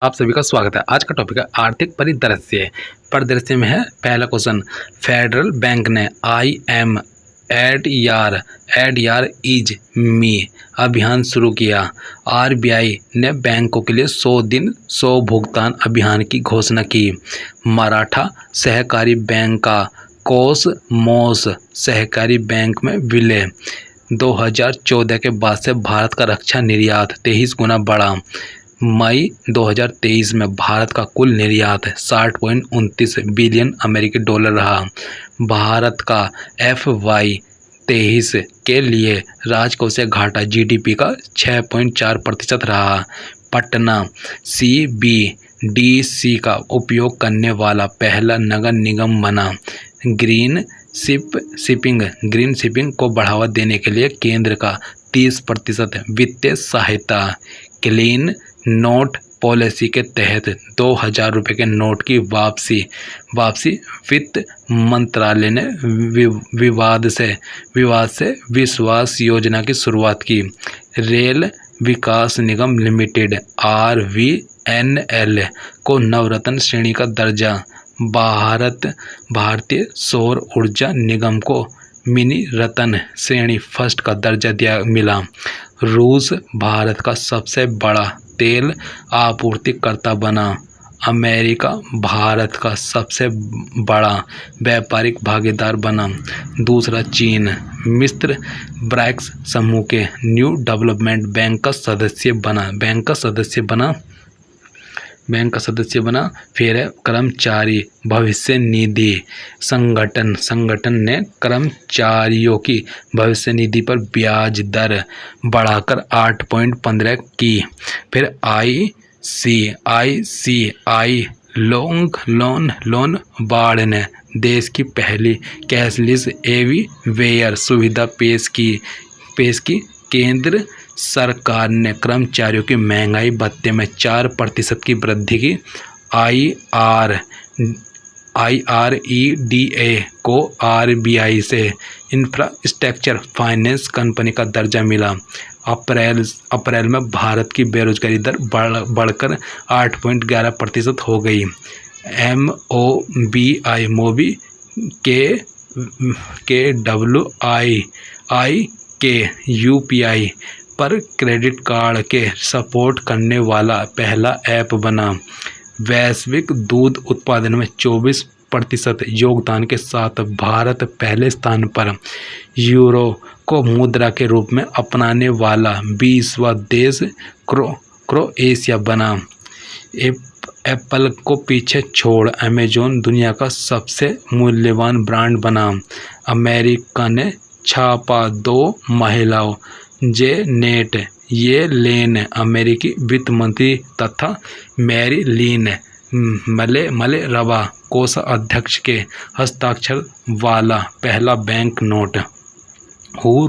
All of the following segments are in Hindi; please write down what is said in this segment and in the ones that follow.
आप सभी का स्वागत है। आज का टॉपिक है आर्थिक परिदृश्य। परिदृश्य में है पहला क्वेश्चन, फेडरल बैंक ने IM एड यार इज मी अभियान शुरू किया। RBI ने बैंकों के लिए 100 दिन 100 भुगतान अभियान की घोषणा की। मराठा सहकारी बैंक का कोसमोस सहकारी बैंक में विलय। 2014 के बाद से भारत का रक्षा निर्यात 23 गुना बढ़ा। मई 2023 में भारत का कुल निर्यात 60.29 बिलियन अमेरिकी डॉलर रहा। भारत का FY23 के लिए राजकोषीय घाटा GDP का 6.4% रहा। पटना CBDC का उपयोग करने वाला पहला नगर निगम बना। ग्रीन शिपिंग को बढ़ावा देने के लिए केंद्र का 30% वित्तीय सहायता। क्लीन नोट पॉलिसी के तहत 2000 रुपये के नोट की वापसी वित्त मंत्रालय ने विवाद से विश्वास योजना की शुरुआत की। रेल विकास निगम लिमिटेड RVNL को नवरत्न श्रेणी का दर्जा। भारतीय सौर ऊर्जा निगम को मिनी रत्न श्रेणी फर्स्ट का दर्जा मिला। रूस भारत का सबसे बड़ा तेल आपूर्तिकर्ता बना। अमेरिका भारत का सबसे बड़ा व्यापारिक भागीदार बना। दूसरा चीन मिस्र ब्रिक्स समूह के न्यू डेवलपमेंट बैंक का सदस्य बना। फिर है कर्मचारी भविष्य निधि संगठन ने कर्मचारियों की भविष्य निधि पर ब्याज दर बढ़ाकर 8.15 की। फिर ICICI लोन बाड़ ने देश की पहली कैशलेस एविवेयर सुविधा पेश की। केंद्र सरकार ने कर्मचारियों की महंगाई भत्ते में 4% की वृद्धि की। IREDA को RBI से इंफ्रास्ट्रक्चर फाइनेंस कंपनी का दर्जा मिला। अप्रैल में भारत की बेरोजगारी दर बढ़कर 8.11% हो गई। MOBI के UPI पर क्रेडिट कार्ड के सपोर्ट करने वाला पहला ऐप बना। वैश्विक दूध उत्पादन में 24% योगदान के साथ भारत पहले स्थान पर। यूरो को मुद्रा के रूप में अपनाने वाला 20वां देश क्रोएशिया बना। एप्पल को पीछे छोड़ अमेजॉन दुनिया का सबसे मूल्यवान ब्रांड बना। अमेरिका ने छापा 2 महिलाओं जेनेट येलेन अमेरिकी वित्त मंत्री तथा मैरीलिन मलेरवा कोषाध्यक्ष के हस्ताक्षर वाला पहला बैंक नोट।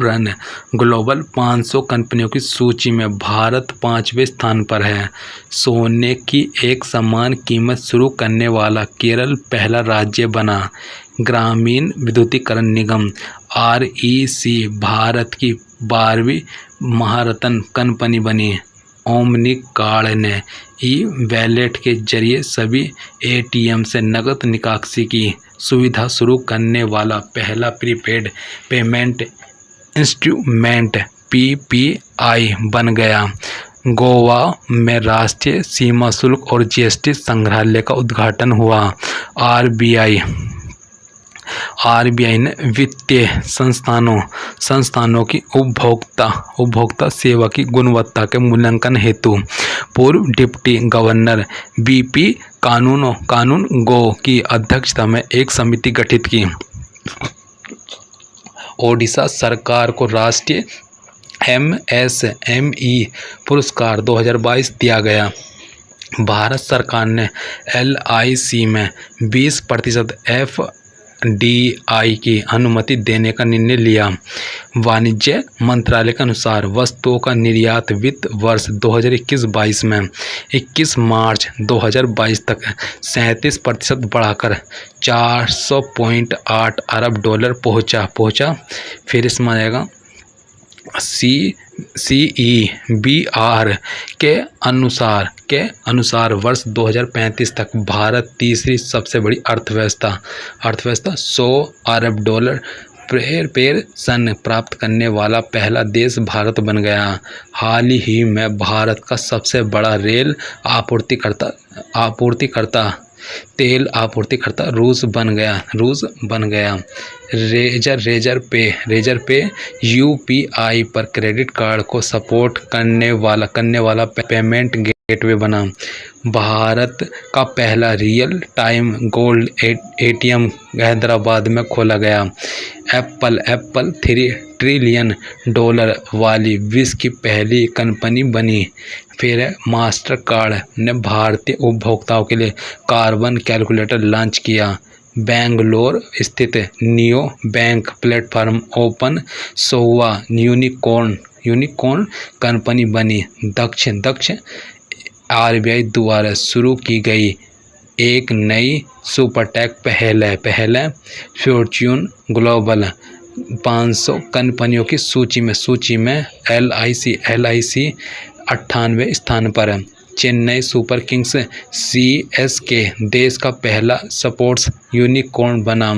रन ग्लोबल 500 कंपनियों की सूची में भारत 5वें स्थान पर है। सोने की एक समान कीमत शुरू करने वाला केरल पहला राज्य बना। ग्रामीण विद्युतीकरण निगम REC भारत की 12वीं महारत्न कंपनी बनी। ओमनी कार्ड ने ई-वॉलेट के जरिए सभी ATM से नकद निकासी की सुविधा शुरू करने वाला पहला प्रीपेड पेमेंट इंस्ट्रूमेंट PPI बन गया। गोवा में राष्ट्रीय सीमा शुल्क और GST संग्रहालय का उद्घाटन हुआ। RBI ने वित्तीय संस्थानों की उपभोक्ता सेवा की गुणवत्ता के मूल्यांकन हेतु पूर्व डिप्टी गवर्नर BP कानूनगो की अध्यक्षता में एक समिति गठित की। ओडिशा सरकार को राष्ट्रीय MSME पुरस्कार 2022 दिया गया। भारत सरकार ने LIC में 20% FDI की अनुमति देने का निर्णय लिया। वाणिज्य मंत्रालय के अनुसार वस्तुओं का निर्यात वित्त वर्ष 2021-22 में 21 मार्च 2022 तक 37% बढ़ाकर $400.8 अरब पहुंचा। फिर इसमें आएगा CEBR के अनुसार वर्ष 2035 तक भारत तीसरी सबसे बड़ी अर्थव्यवस्था 100 अरब डॉलर पेर सन प्राप्त करने वाला पहला देश भारत बन गया। हाल ही में भारत का सबसे बड़ा रेल आपूर्तिकर्ता तेल आपूर्तिकर्ता रूस बन गया। रेजर पे UPI पर क्रेडिट कार्ड को सपोर्ट करने वाला पेमेंट गेटवे बना। भारत का पहला real time gold ATM Hyderabad में खोला गया। एप्पल $3 ट्रिलियन वाली विश्व की पहली कंपनी बनी। फिर मास्टर कार्ड ने भारतीय उपभोक्ताओं के लिए कार्बन कैलकुलेटर लॉन्च किया। बेंगलोर स्थित नियो बैंक प्लेटफॉर्म ओपन सोवा यूनिकॉर्न कंपनी बनी। दक्ष RBI द्वारा शुरू की गई एक नई सुपरटेक पहल है फॉर्च्यून ग्लोबल 500 कंपनियों की सूची में LIC 98वें स्थान पर है। चेन्नई सुपर किंग्स CSK देश का पहला स्पोर्ट्स यूनिकॉर्न बना।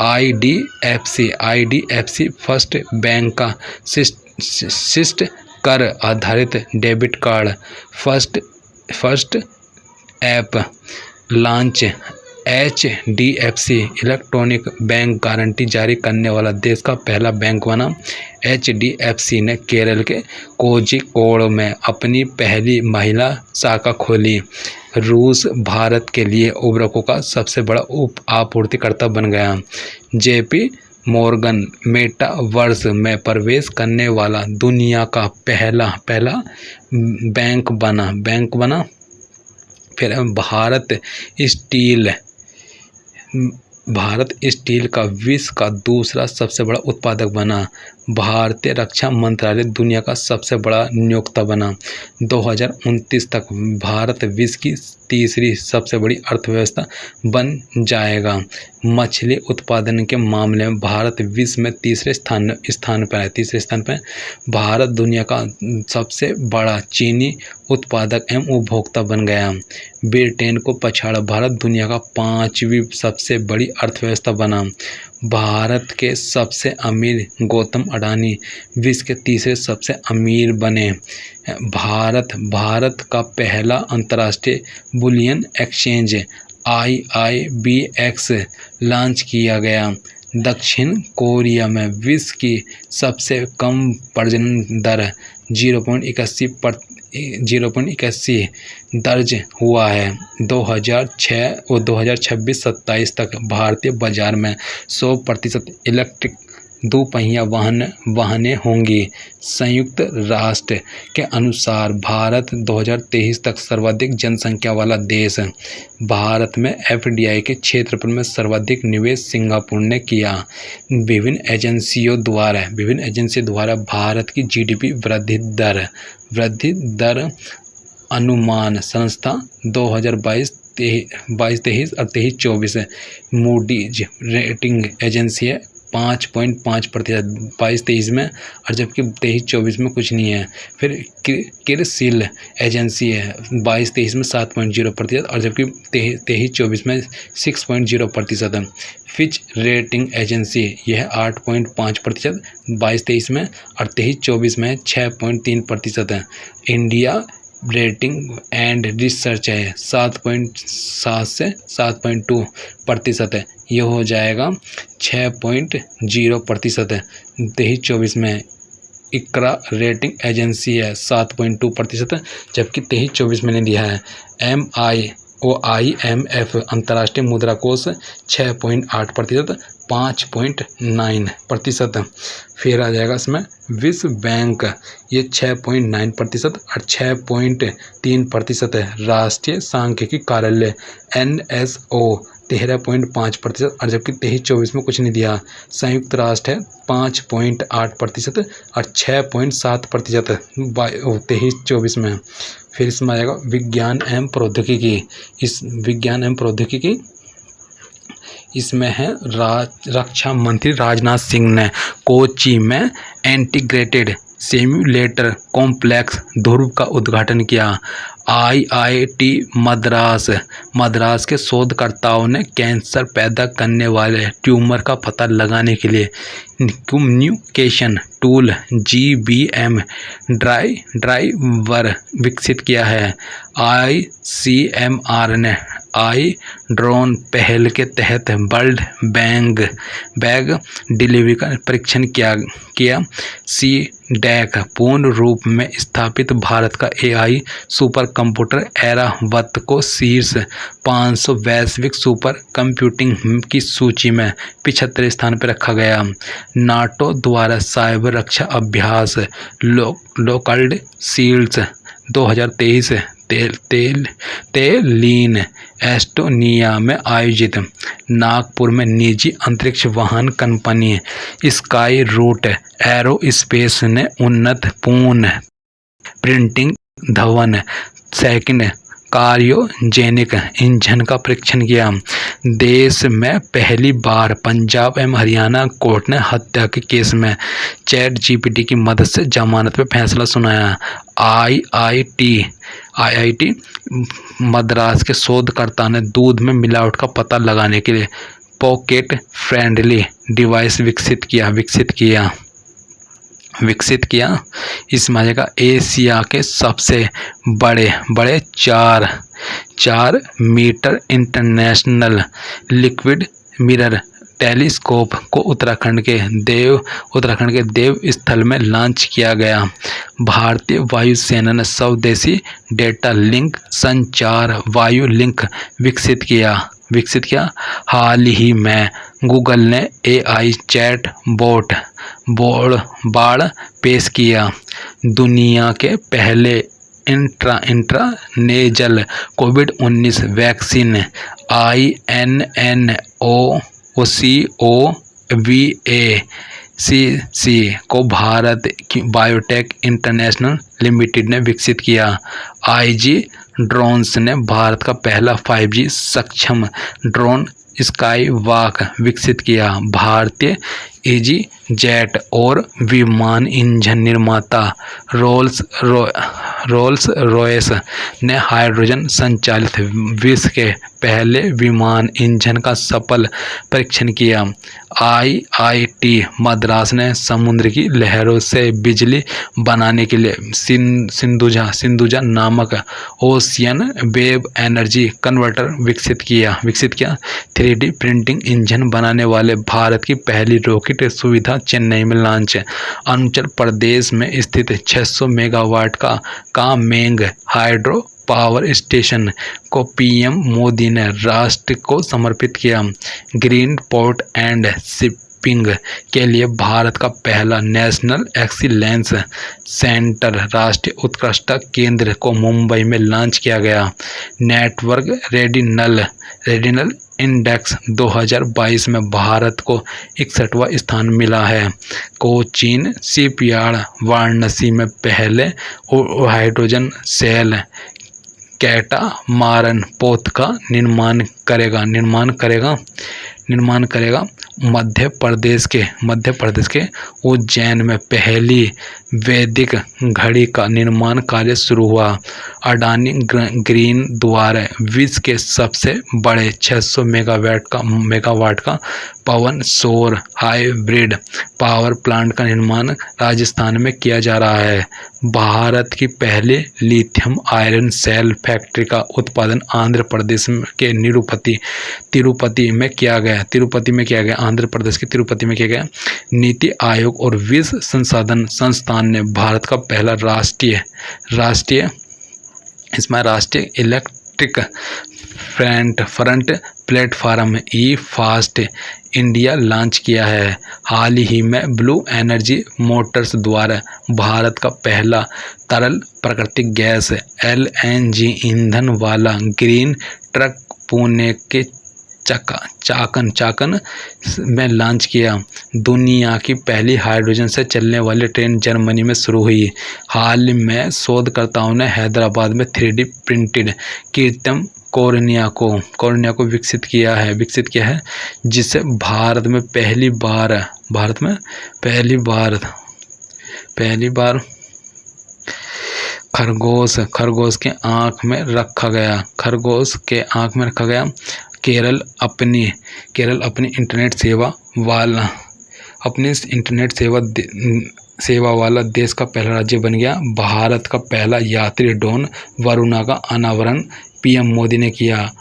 IDFC फर्स्ट बैंक का शिष्ट कर आधारित debit card first app launch. HDFC electronic bank guarantee जारी करने वाला देश का पहला बैंक बना। HDFC ने केरल के कोझिकोड में अपनी पहली महिला शाखा खोली। रूस भारत के लिए उर्वरकों का सबसे बड़ा उप आपूर्तिकर्ता बन गया। JP मॉर्गन मेटावर्स में प्रवेश करने वाला दुनिया का पहला बैंक बना। फिर भारत स्टील का विश्व का दूसरा सबसे बड़ा उत्पादक बना। भारतीय रक्षा मंत्रालय दुनिया का सबसे बड़ा नियोक्ता बना। 2029 तक भारत विश्व की तीसरी सबसे बड़ी अर्थव्यवस्था बन जाएगा। मछली उत्पादन के मामले में भारत विश्व में तीसरे स्थान पर है। भारत दुनिया का सबसे बड़ा चीनी उत्पादक एवं उपभोक्ता बन गया। ब्रिटेन को पछाड़ भारत दुनिया का 5वीं सबसे बड़ी अर्थव्यवस्था बना। भारत के सबसे अमीर गौतम अडानी विश्व के तीसरे सबसे अमीर बने। भारत का पहला अंतर्राष्ट्रीय बुलियन एक्सचेंज IIBX लॉन्च किया गया। दक्षिण कोरिया में विश्व की सबसे कम प्रजनन दर 0.81 दर्ज हुआ है। 2006 और 2026-27 तक भारतीय बाजार में 100% इलेक्ट्रिक दोपहिया वाहनें होंगी। संयुक्त राष्ट्र के अनुसार भारत 2023 तक सर्वाधिक जनसंख्या वाला देश। भारत में FDI के क्षेत्रफल में सर्वाधिक निवेश सिंगापुर ने किया। विभिन्न एजेंसियों द्वारा भारत की GDP वृद्धि दर अनुमान संस्था 2022-23 और 23-24 मूडीज रेटिंग एजेंसी है 5.5% 22-23 में, और जबकि 23-24 में कुछ नहीं है। फिर क्रिसिल एजेंसी है 22-23 में 7.0%, और जबकि 23-24 में 6.0% है। फिच रेटिंग एजेंसी यह 8.5% 22-23 में, और 23-24 में 6.3% है। इंडिया रेटिंग एंड रिसर्च है 7.7 से 7.2% है। यह हो जाएगा 6.0% है 23-24 में। इकरा रेटिंग एजेंसी है 7.2%, जबकि 23-24 में नहीं दिया है। IMF अंतर्राष्ट्रीय मुद्रा कोष 6.8%, 5.9%। फिर आ जाएगा इसमें विश्व बैंक, ये 6.9% और 6.3% है। राष्ट्रीय सांख्यिकी कार्यालय NSO 13.5%, और जबकि 23-24 में कुछ नहीं दिया। संयुक्त राष्ट्र है 5.8% और 6.7% 23-24 में। फिर इसमें आएगा विज्ञान एवं प्रौद्योगिकी। इसमें है रक्षा मंत्री राजनाथ सिंह ने कोच्चि में इंटीग्रेटेड सिम्युलेटर कॉम्प्लेक्स ध्रुव का उद्घाटन किया। IIT मद्रास के शोधकर्ताओं ने कैंसर पैदा करने वाले ट्यूमर का पता लगाने के लिए कम्युनिकेशन टूल GBM ड्राइवर विकसित किया है। ICMR ने आई ड्रोन पहल के तहत ब्लड बैग डिलीवरी का परीक्षण किया। CDAC पूर्ण रूप में स्थापित भारत का AI सुपर कंप्यूटर ऐरावत को शीर्ष 500 वैश्विक सुपर कंप्यूटिंग की सूची में 75 स्थान पर रखा गया। नाटो द्वारा साइबर रक्षा अभ्यास लोकल्ड शील्ड्स 2023 तेलीन एस्टोनिया में आयोजित। नागपुर में निजी अंतरिक्ष वाहन कंपनी स्काई रूट एरोस्पेस ने उन्नत पूर्ण printing Dhawan second cryogenic engine का परीक्षण किया। देश में पहली बार पंजाब एवं हरियाणा कोर्ट ने हत्या के केस में ChatGPT की मदद से जमानत पर फैसला सुनाया। IIT मद्रास के शोधकर्ता ने दूध में मिलावट का पता लगाने के लिए पॉकेट फ्रेंडली डिवाइस विकसित किया। इसमें आ जाएगा एशिया के सबसे बड़े 4 metre international liquid mirror telescope को उत्तराखंड के देव स्थल में लॉन्च किया गया। भारतीय वायुसेना ने स्वदेशी डेटा लिंक संचार वायु लिंक विकसित किया। हाल ही में गूगल ने AI चैट बोट बाड़ पेश किया। दुनिया के पहले इंट्रानेजल कोविड-19 वैक्सीन INNOCOVACC को भारत की बायोटेक इंटरनेशनल लिमिटेड ने विकसित किया। IG ड्रोन्स ने भारत का पहला 5G सक्षम ड्रोन स्काईवॉक विकसित किया। भारतीय EasyJet और विमान इंजन निर्माता रोल्स रॉयस ने हाइड्रोजन संचालित विश्व के पहले विमान इंजन का सफल परीक्षण किया। IIT मद्रास ने समुद्र की लहरों से बिजली बनाने के लिए सिंधुजा नामक ओशियन वेव एनर्जी कन्वर्टर विकसित किया। 3D प्रिंटिंग इंजन बनाने वाले भारत की पहली रॉकेट सुविधा चेन्नई में लॉन्च। अरुणाचल प्रदेश में स्थित 600 मेगावाट का कामेंग हाइड्रो पावर स्टेशन को PM मोदी ने राष्ट्र को समर्पित किया। ग्रीन पोर्ट एंड शिपिंग के लिए भारत का पहला नेशनल एक्सीलेंस सेंटर राष्ट्रीय उत्कृष्टता केंद्र को मुंबई में लॉन्च किया गया। नेटवर्क रेडिनल इंडेक्स 2022 में भारत को 61वां स्थान मिला है। कोचीन शिपयार्ड वाराणसी में पहले हाइड्रोजन सेल कैटामारन पोत का निर्माण करेगा। मध्य प्रदेश के उज्जैन में पहली वैदिक घड़ी का निर्माण कार्य शुरू हुआ। अडानी ग्रीन द्वारा विश्व के सबसे बड़े 600 मेगावाट का पवन सौर हाइब्रिड पावर प्लांट का निर्माण राजस्थान में किया जा रहा है। भारत की पहली लिथियम आयरन सेल फैक्ट्री का उत्पादन आंध्र प्रदेश के तिरुपति में किया गया। आंध्र प्रदेश के तिरुपति में किया गया। नीति आयोग और विश्व संसाधन संस्थान ने भारत का पहला राष्ट्रीय electric front platform e fast India launch किया है। हाल ही में ब्लू एनर्जी मोटर्स द्वारा भारत का पहला तरल प्राकृतिक गैस LNG ईंधन वाला ग्रीन ट्रक पुणे के चाकन में लॉन्च किया। दुनिया की पहली हाइड्रोजन से चलने वाली ट्रेन जर्मनी में शुरू हुई। हाल में शोधकर्ताओं ने हैदराबाद में 3D प्रिंटेड कृत्रिम कोर्निया को विकसित किया है, जिससे भारत में पहली बार पहली बार खरगोश के आँख में रखा गया। केरल अपनी इंटरनेट सेवा वाला देश का पहला राज्य बन गया। भारत का पहला यात्री ड्रोन वरुणा का अनावरण पीएम मोदी ने किया।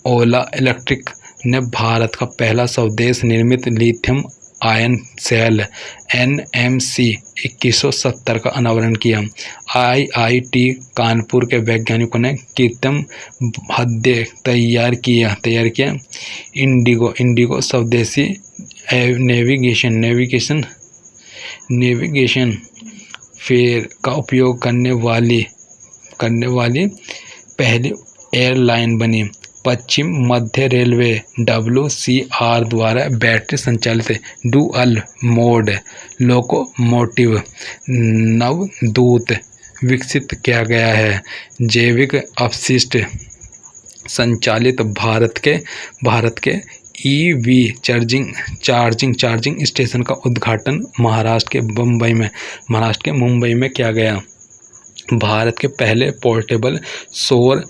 ओला इलेक्ट्रिक ने भारत का पहला स्वदेश निर्मित लिथियम आयन सेल NMC 2170 का अनावरण किया। IIT कानपुर के वैज्ञानिकों ने कृत्रिम हृदय तैयार किया। इंडिगो स्वदेशी नेविगेशन फेयर का उपयोग करने वाली पहली एयरलाइन बनी। पश्चिम मध्य रेलवे WCR द्वारा बैटरी संचालित डुअल मोड लोकोमोटिव नवदूत विकसित किया गया है। जैविक अपशिष्ट संचालित भारत के EV चार्जिंग स्टेशन का उद्घाटन महाराष्ट्र के मुंबई में किया गया। भारत के पहले पोर्टेबल सौर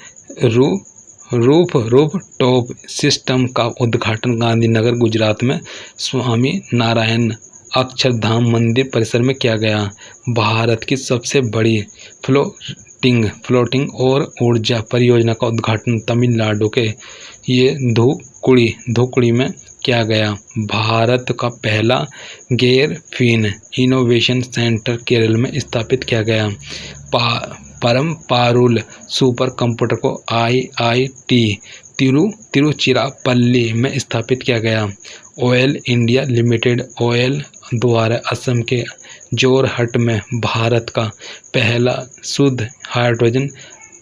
रूफटॉप सिस्टम का उद्घाटन गांधीनगर गुजरात में स्वामी नारायण अक्षरधाम मंदिर परिसर में किया गया। भारत की सबसे बड़ी फ्लोटिंग और ऊर्जा परियोजना का उद्घाटन तमिलनाडु के धूपगुड़ी में किया गया। भारत का पहला गैरफिन इनोवेशन सेंटर केरल में स्थापित किया गया। परम्पारुल सुपर कंप्यूटर को IIT तिरुचिरापल्ली में स्थापित किया गया। ऑयल इंडिया लिमिटेड द्वारा असम के जोरहट में भारत का पहला शुद्ध हाइड्रोजन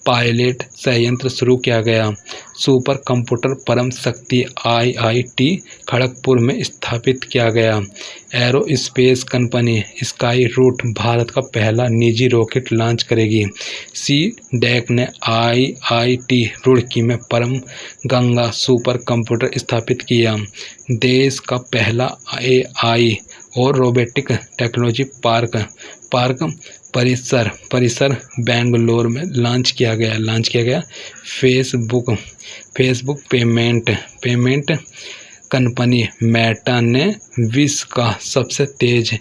पायलट संयंत्र शुरू किया गया। सुपर कंप्यूटर परम शक्ति IIT खड़गपुर में स्थापित किया गया। Aerospace company Skyroot Bharat का पहला निजी रॉकेट लॉन्च करेगी। CDAC ने IIT रुड़की में परम गंगा सुपर कंप्यूटर स्थापित किया। देश का पहला AI और रोबोटिक टेक्नोलॉजी पार्क परिसर बेंगलोर में लॉन्च किया गया। फेसबुक पेमेंट कंपनी मेटा ने विश्व का सबसे तेज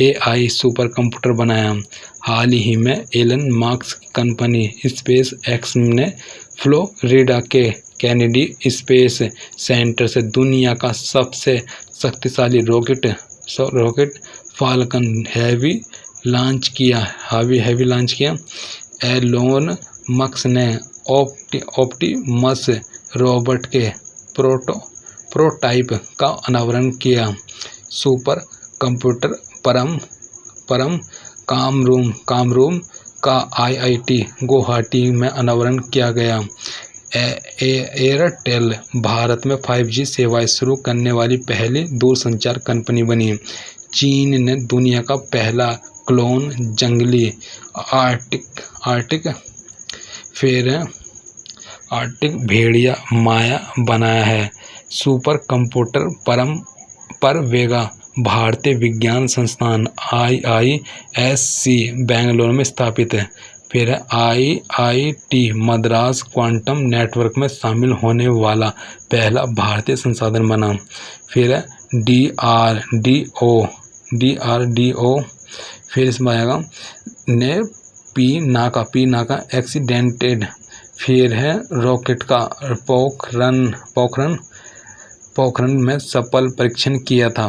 AI सुपर कंप्यूटर बनाया। हाल ही में एलन मास्क की कंपनी स्पेस एक्स ने फ्लोरिडा के कैनेडी स्पेस सेंटर से दुनिया का सबसे शक्तिशाली रॉकेट फाल्कन हैवी लॉन्च किया। एलोन मस्क ने ऑप्टिमस रोबोट के प्रोटोटाइप का अनावरण किया। सुपर कंप्यूटर परम कामरूम का IIT गुवाहाटी में अनावरण किया गया। एयरटेल भारत में 5G सेवाएं शुरू करने वाली पहली दूरसंचार कंपनी बनी। चीन ने दुनिया का पहला क्लोन जंगली आर्टिक भेड़िया माया बनाया है। सुपर कंप्यूटर परवेगा भारतीय विज्ञान संस्थान IISc बेंगलोर में स्थापित है। फिर IIT मद्रास क्वांटम नेटवर्क में शामिल होने वाला पहला भारतीय संसाधन बना। फिर DRDO फिर इसमें आएगा ने पीनाका एक्सीडेंटेड। फिर है रॉकेट का पोखरण में सफल परीक्षण किया था।